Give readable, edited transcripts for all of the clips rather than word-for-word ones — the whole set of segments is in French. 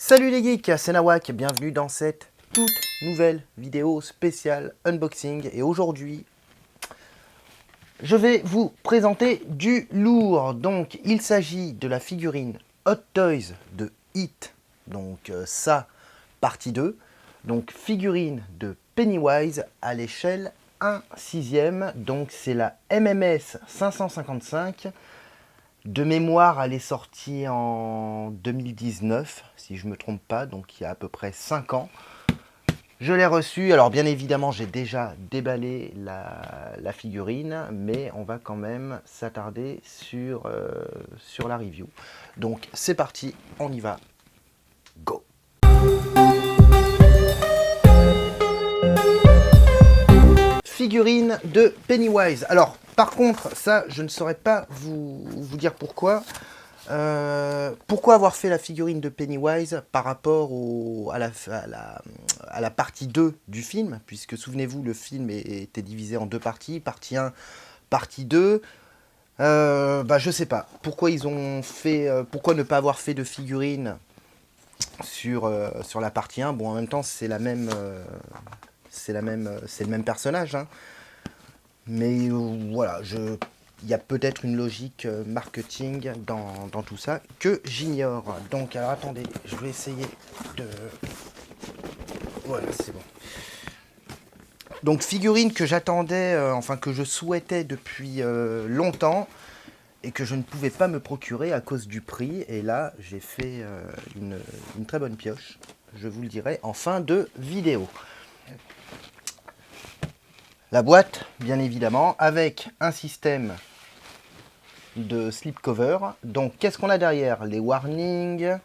Salut les geeks, c'est Nawak, bienvenue dans cette toute nouvelle vidéo spéciale unboxing. Et aujourd'hui, je vais vous présenter du lourd. Donc, il s'agit de la figurine Hot Toys de It. Donc, ça, partie 2. Donc, figurine de Pennywise à l'échelle 1/6. Donc, c'est la MMS 555. De mémoire, elle est sortie en 2019, si je ne me trompe pas, donc il y a à peu près 5 ans. Je l'ai reçue, alors bien évidemment j'ai déjà déballé la figurine, mais on va quand même s'attarder sur la review. Donc c'est parti, on y va, go! Figurine de Pennywise. Alors par contre, ça je ne saurais pas vous dire pourquoi. Pourquoi avoir fait la figurine de Pennywise par rapport à la partie 2 du film, puisque souvenez-vous, le film était divisé en deux parties, partie 1, partie 2. Je sais pas pourquoi ils ont fait, pourquoi ne pas avoir fait de figurine sur la partie 1. Bon, en même temps c'est le même personnage, hein. Mais voilà, il y a peut-être une logique marketing dans tout ça que j'ignore. Donc, alors attendez, je vais essayer de... Voilà, c'est bon. Donc, figurine que j'attendais, enfin que je souhaitais depuis longtemps et que je ne pouvais pas me procurer à cause du prix. Et là, j'ai fait une très bonne pioche, je vous le dirai en fin de vidéo. La boîte, bien évidemment, avec un système de slipcover. Donc qu'est-ce qu'on a derrière? Les warnings,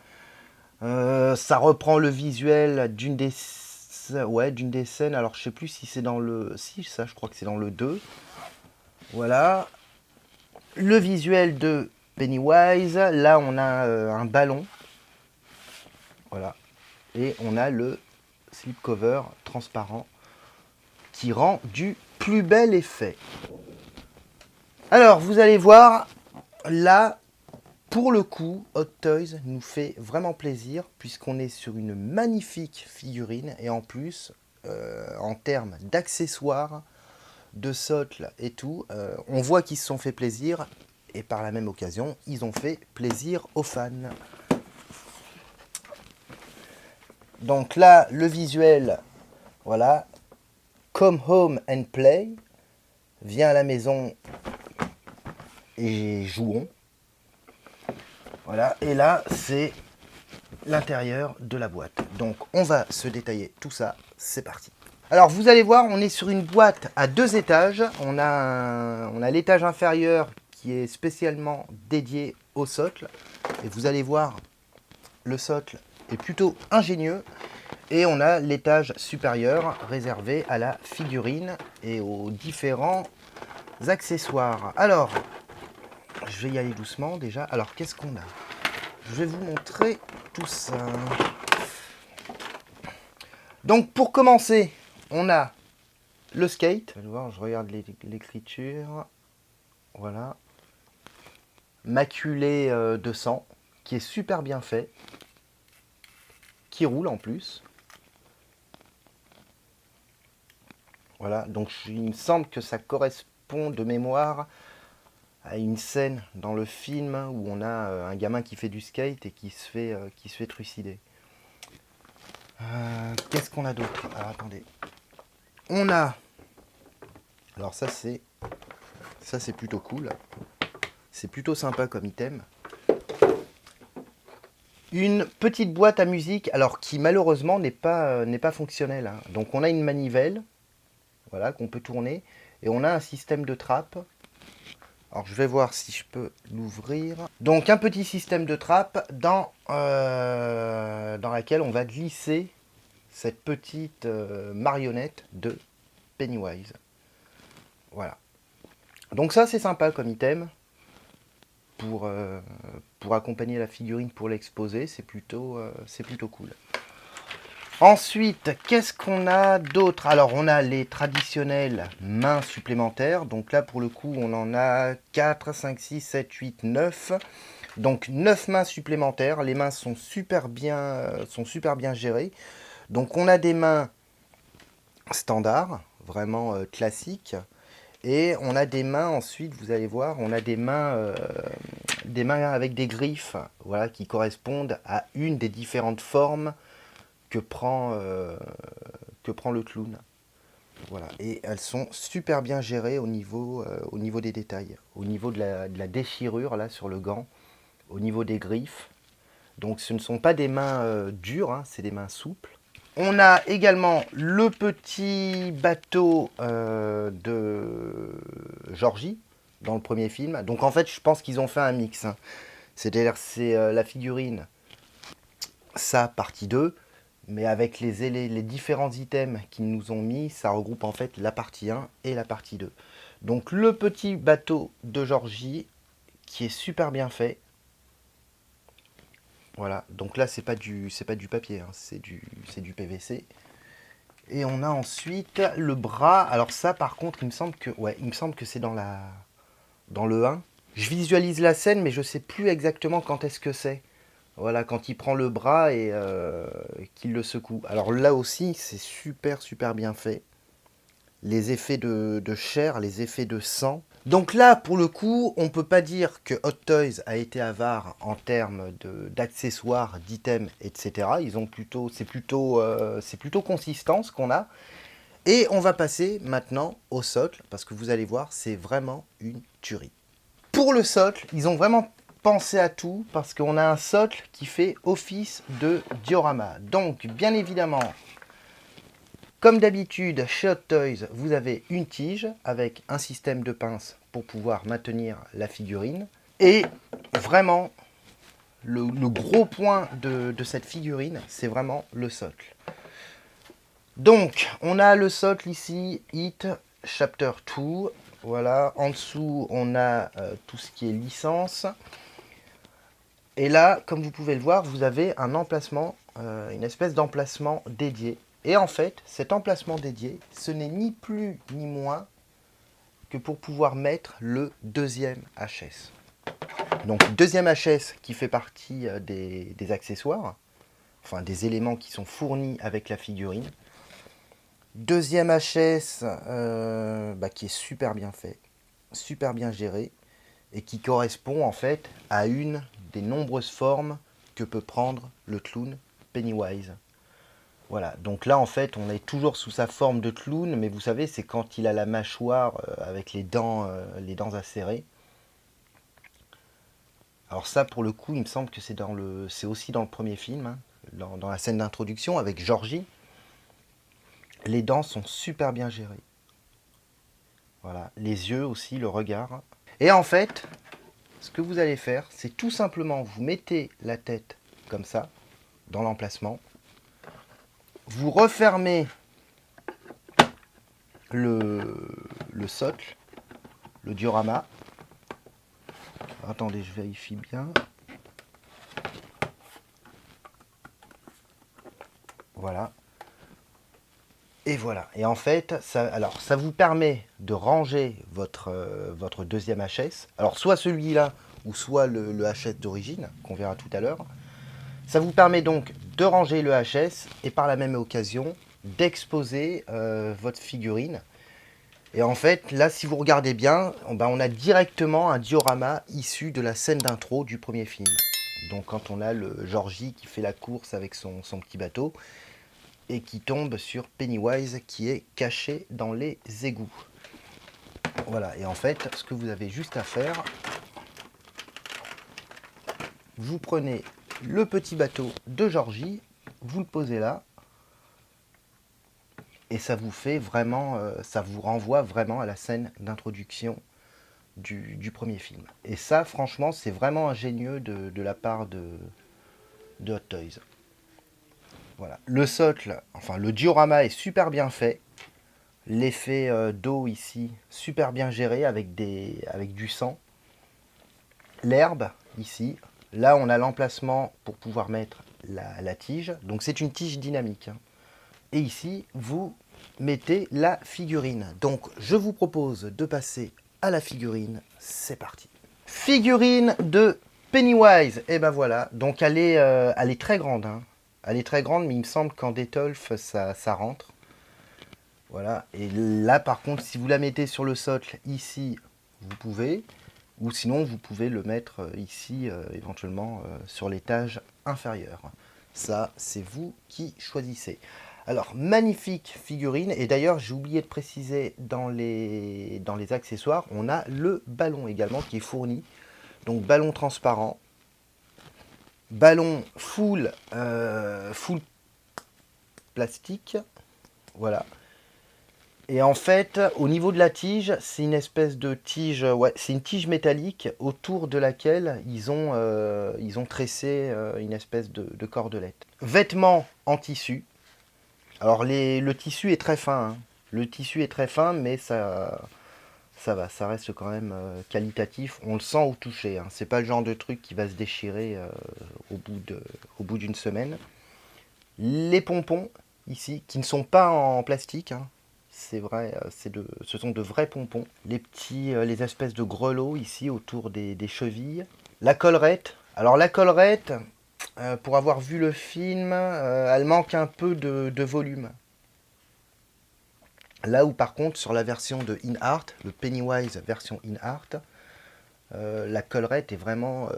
ça reprend le visuel d'une des scènes. Alors je sais plus si c'est dans le... Si, ça je crois que c'est dans le 2. Voilà. Le visuel de Pennywise. Là on a un ballon. Voilà. Et on a le slipcover transparent qui rend du plus bel effet. Alors vous allez voir, là, pour le coup, Hot Toys nous fait vraiment plaisir puisqu'on est sur une magnifique figurine et en plus, en termes d'accessoires, de socle et tout, on voit qu'ils se sont fait plaisir et par la même occasion, ils ont fait plaisir aux fans. Donc là, le visuel, voilà, Come Home and Play, viens à la maison et jouons. Voilà, et là, c'est l'intérieur de la boîte. Donc, on va se détailler tout ça. C'est parti. Alors, vous allez voir, on est sur une boîte à 2 étages. On a l'étage inférieur qui est spécialement dédié au socle. Et vous allez voir, le socle est plutôt ingénieux. Et on a l'étage supérieur réservé à la figurine et aux différents accessoires. Alors, je vais y aller doucement déjà. Alors, qu'est-ce qu'on a? Je vais vous montrer tout ça. Donc, pour commencer, on a le skate. Vous allez voir, je regarde l'écriture. Voilà. Maculé de sang, qui est super bien fait. Qui roule en plus. Voilà, donc il me semble que ça correspond de mémoire à une scène dans le film où on a un gamin qui fait du skate et qui se fait trucider. Qu'est-ce qu'on a d'autre? Alors attendez. On a... Alors ça c'est plutôt cool. C'est plutôt sympa comme item. Une petite boîte à musique, alors qui malheureusement n'est pas fonctionnelle, hein. Donc on a une manivelle, voilà, qu'on peut tourner, et on a un système de trappe. Alors je vais voir si je peux l'ouvrir. Donc un petit système de trappe dans laquelle on va glisser cette petite marionnette de Pennywise. Voilà. Donc ça c'est sympa comme item pour accompagner la figurine pour l'exposer. C'est plutôt cool. Ensuite, qu'est-ce qu'on a d'autre? Alors, on a les traditionnelles mains supplémentaires. Donc là, pour le coup, on en a 4, 5, 6, 7, 8, 9. Donc 9 mains supplémentaires, les mains sont super bien gérées. Donc on a des mains standards, vraiment classiques. Et on a des mains ensuite, vous allez voir, on a des mains avec des griffes, voilà, qui correspondent à une des différentes formes que prend le clown. Voilà. Et elles sont super bien gérées au niveau des détails, au niveau de la déchirure là sur le gant, au niveau des griffes. Donc ce ne sont pas des mains dures, hein, c'est des mains souples. On a également le petit bateau de Georgie dans le premier film. Donc en fait, je pense qu'ils ont fait un mix, hein. C'est-à-dire c'est la figurine, ça, partie 2, mais avec les différents items qu'ils nous ont mis, ça regroupe en fait la partie 1 et la partie 2. Donc le petit bateau de Georgie qui est super bien fait. Voilà, donc là c'est pas du papier, hein, c'est du PVC. Et on a ensuite le bras. Alors ça par contre, il me semble que c'est dans le 1. Je visualise la scène, mais je sais plus exactement quand est-ce que c'est. Voilà, quand il prend le bras et qu'il le secoue. Alors là aussi, c'est super bien fait. Les effets de chair, les effets de sang. Donc là, pour le coup, on ne peut pas dire que Hot Toys a été avare en termes d'accessoires, d'items, etc. C'est plutôt consistant ce qu'on a. Et on va passer maintenant au socle, parce que vous allez voir, c'est vraiment une tuerie. Pour le socle, ils ont vraiment pensé à tout, parce qu'on a un socle qui fait office de diorama. Donc, bien évidemment, comme d'habitude, chez Hot Toys, vous avez une tige avec un système de pince pour pouvoir maintenir la figurine. Et vraiment, le gros point de cette figurine, c'est vraiment le socle. Donc, on a le socle ici, It Chapter 2. Voilà, en dessous, on a tout ce qui est licence. Et là, comme vous pouvez le voir, vous avez un emplacement, une espèce d'emplacement dédié. Et en fait, cet emplacement dédié, ce n'est ni plus ni moins que pour pouvoir mettre le deuxième HS. Donc, deuxième HS qui fait partie des accessoires, enfin des éléments qui sont fournis avec la figurine. Deuxième HS qui est super bien fait, super bien géré, et qui correspond en fait à une des nombreuses formes que peut prendre le clown Pennywise. Voilà, donc là en fait on est toujours sous sa forme de clown, mais vous savez c'est quand il a la mâchoire avec les dents acérées. Alors ça pour le coup il me semble que c'est aussi dans le premier film, hein, dans la scène d'introduction avec Georgie. Les dents sont super bien gérées. Voilà, les yeux aussi, le regard. Et en fait, ce que vous allez faire, c'est tout simplement vous mettez la tête comme ça dans l'emplacement. Vous refermez le socle, le diorama. Attendez, je vérifie bien. Voilà. Et voilà. Et en fait, ça vous permet de ranger votre deuxième HS. Alors, soit celui-là, ou soit le HS d'origine, qu'on verra tout à l'heure. Ça vous permet donc de ranger le HS et par la même occasion d'exposer votre figurine. Et en fait, là, si vous regardez bien, on a directement un diorama issu de la scène d'intro du premier film. Donc quand on a le Georgie qui fait la course avec son petit bateau et qui tombe sur Pennywise qui est caché dans les égouts. Voilà, et en fait, ce que vous avez juste à faire, vous prenez le petit bateau de Georgie, vous le posez là, et ça vous fait vraiment, ça vous renvoie vraiment à la scène d'introduction du premier film. Et ça, franchement, c'est vraiment ingénieux de la part de Hot Toys. Voilà. Le socle, enfin le diorama est super bien fait. L'effet d'eau ici, super bien géré avec du sang. L'herbe ici, là on a l'emplacement pour pouvoir mettre la tige. Donc c'est une tige dynamique, hein. Et ici, vous mettez la figurine. Donc, je vous propose de passer à la figurine. C'est parti. Figurine de Pennywise, et ben voilà. Donc elle est très grande. Hein. Elle est très grande, mais il me semble qu'en Detolf, ça rentre. Voilà. Et là, par contre, si vous la mettez sur le socle, ici, vous pouvez. Ou sinon, vous pouvez le mettre ici, éventuellement, sur l'étage inférieur. Ça, c'est vous qui choisissez. Alors, magnifique figurine. Et d'ailleurs, j'ai oublié de préciser dans les accessoires, on a le ballon également qui est fourni. Donc, ballon transparent. Ballon full plastique. Voilà. Et en fait, au niveau de la tige, c'est une espèce de tige, ouais, c'est une tige métallique autour de laquelle ils ont tressé une espèce de cordelette. Vêtements en tissu. Alors le tissu est très fin, hein. Le tissu est très fin, mais ça va, ça reste quand même qualitatif. On le sent au toucher, hein. C'est pas le genre de truc qui va se déchirer au bout d'une semaine. Les pompons ici, qui ne sont pas en plastique, hein. C'est vrai, ce sont de vrais pompons. Les espèces de grelots ici autour des chevilles. La collerette. Alors la collerette, pour avoir vu le film, elle manque un peu de volume. Là où par contre sur la version de InArt, le Pennywise version InArt, la collerette est vraiment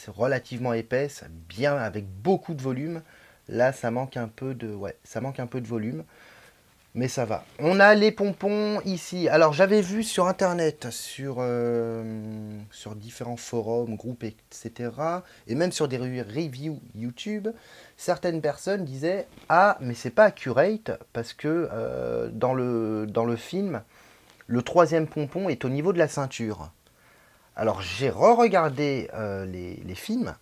relativement épaisse, bien avec beaucoup de volume. Là ça manque un peu ça manque un peu de volume. Mais ça va. On a les pompons ici. Alors j'avais vu sur internet, sur différents forums, groupes, etc. Et même sur des reviews YouTube, certaines personnes disaient ah mais c'est pas accurate parce que dans le film, le troisième pompon est au niveau de la ceinture. Alors j'ai re-regardé les films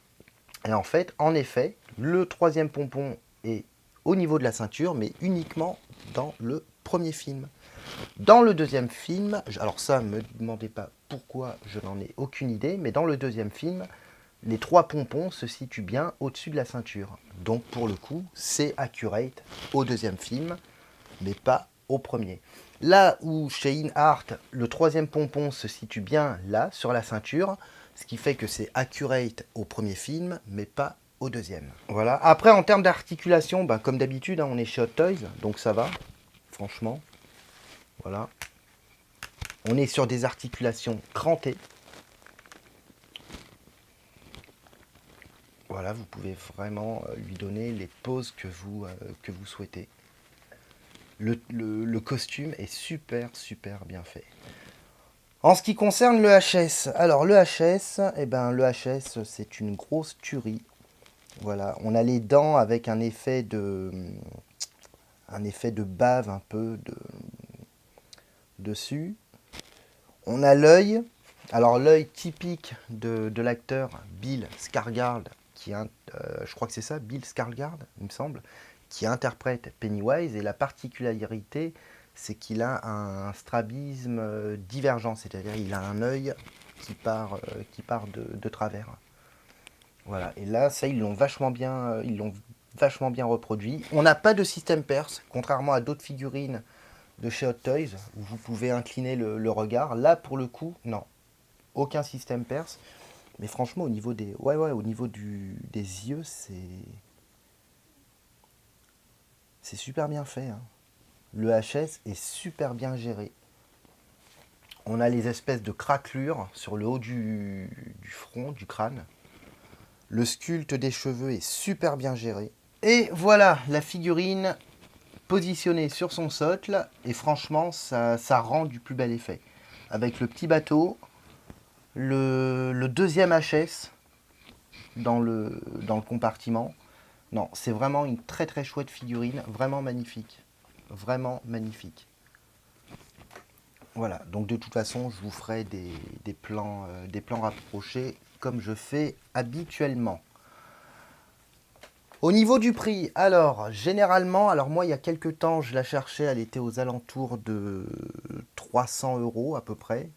et en fait, en effet, le troisième pompon est au niveau de la ceinture, mais uniquement dans le premier film. Dans le deuxième film, alors ça, ne me demandez pas pourquoi, je n'en ai aucune idée, mais dans le deuxième film, les trois pompons se situent bien au-dessus de la ceinture. Donc pour le coup, c'est accurate au deuxième film, mais pas au premier. Là où chez InArt, le troisième pompon se situe bien là, sur la ceinture, ce qui fait que c'est accurate au premier film, mais pas au deuxième. Voilà. Après, en termes d'articulation, bah, comme d'habitude, hein, on est chez Hot Toys, donc ça va, franchement. Voilà. On est sur des articulations crantées. Voilà, vous pouvez vraiment lui donner les poses que vous souhaitez. Le costume est super bien fait. En ce qui concerne le HS, alors le HS, eh ben, le HS c'est une grosse tuerie. Voilà, on a les dents avec un effet de bave un peu dessus. On a l'œil, alors l'œil typique de l'acteur Bill Skarsgård, je crois que c'est ça, Bill Skarsgård, il me semble, qui interprète Pennywise, et la particularité, c'est qu'il a un strabisme divergent, c'est-à-dire il a un œil qui part de travers. Voilà, et là, ça, ils l'ont vachement bien reproduit. On n'a pas de système perce, contrairement à d'autres figurines de chez Hot Toys, où vous pouvez incliner le regard. Là, pour le coup, non, aucun système perce. Mais franchement, au niveau au niveau des yeux, c'est super bien fait, hein. Le HS est super bien géré. On a les espèces de craquelures sur le haut du front, du crâne. Le sculpte des cheveux est super bien géré. Et voilà, la figurine positionnée sur son socle. Et franchement, ça rend du plus bel effet. Avec le petit bateau, le deuxième HS dans le compartiment. Non, c'est vraiment une très chouette figurine, vraiment magnifique. Vraiment magnifique. Voilà, donc de toute façon, je vous ferai des plans rapprochés comme je fais habituellement. Au niveau du prix, alors généralement, alors moi il y a quelques temps je la cherchais, elle était aux alentours de 300 € à peu près.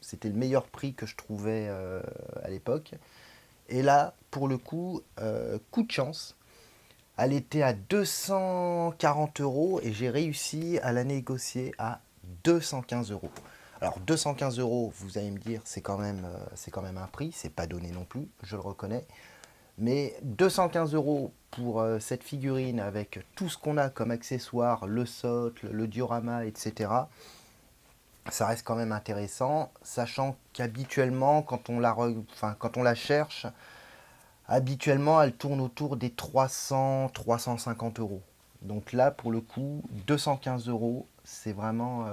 C'était le meilleur prix que je trouvais à l'époque. Et là, pour le coup, coup de chance, elle était à 240 € et j'ai réussi à la négocier à 215 €. Alors 215 €, vous allez me dire, c'est quand même un prix, c'est pas donné non plus, je le reconnais. Mais 215 € pour cette figurine avec tout ce qu'on a comme accessoires, le socle, le diorama, etc. Ça reste quand même intéressant, sachant qu'habituellement, quand on la cherche, habituellement, elle tourne autour des 300-350 €. Donc là, pour le coup, 215 €, c'est vraiment,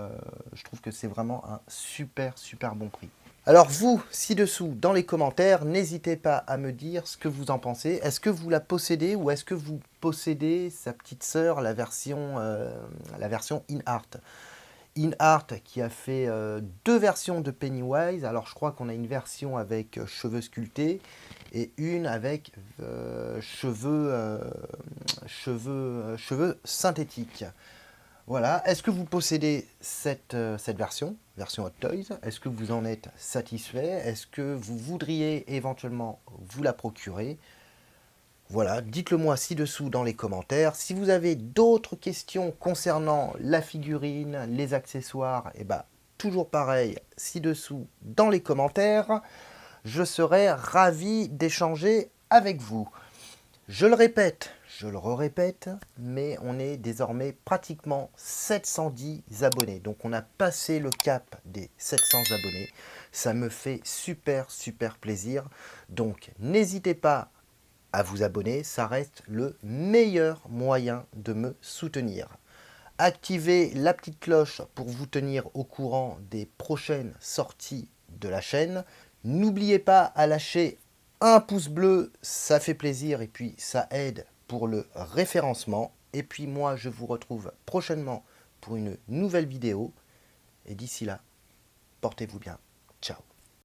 je trouve que c'est vraiment un super, super bon prix. Alors vous, ci-dessous, dans les commentaires, n'hésitez pas à me dire ce que vous en pensez. Est-ce que vous la possédez ou est-ce que vous possédez sa petite sœur, la version InArt? InArt qui a fait deux versions de Pennywise. Alors je crois qu'on a une version avec cheveux sculptés et une avec cheveux synthétiques. Voilà. Est-ce que vous possédez cette version Hot Toys? Est-ce que vous en êtes satisfait? Est-ce que vous voudriez éventuellement vous la procurer? Voilà, dites-le moi ci-dessous dans les commentaires. Si vous avez d'autres questions concernant la figurine, les accessoires, et bah toujours pareil, ci-dessous dans les commentaires. Je serai ravi d'échanger avec vous. Je le répète, je le répète, mais on est désormais pratiquement 710 abonnés. Donc on a passé le cap des 700 abonnés. Ça me fait super, super plaisir. Donc n'hésitez pas à vous abonner, ça reste le meilleur moyen de me soutenir. Activez la petite cloche pour vous tenir au courant des prochaines sorties de la chaîne. N'oubliez pas à lâcher un pouce bleu, ça fait plaisir et puis ça aide pour le référencement. Et puis moi, je vous retrouve prochainement pour une nouvelle vidéo. Et d'ici là, portez-vous bien.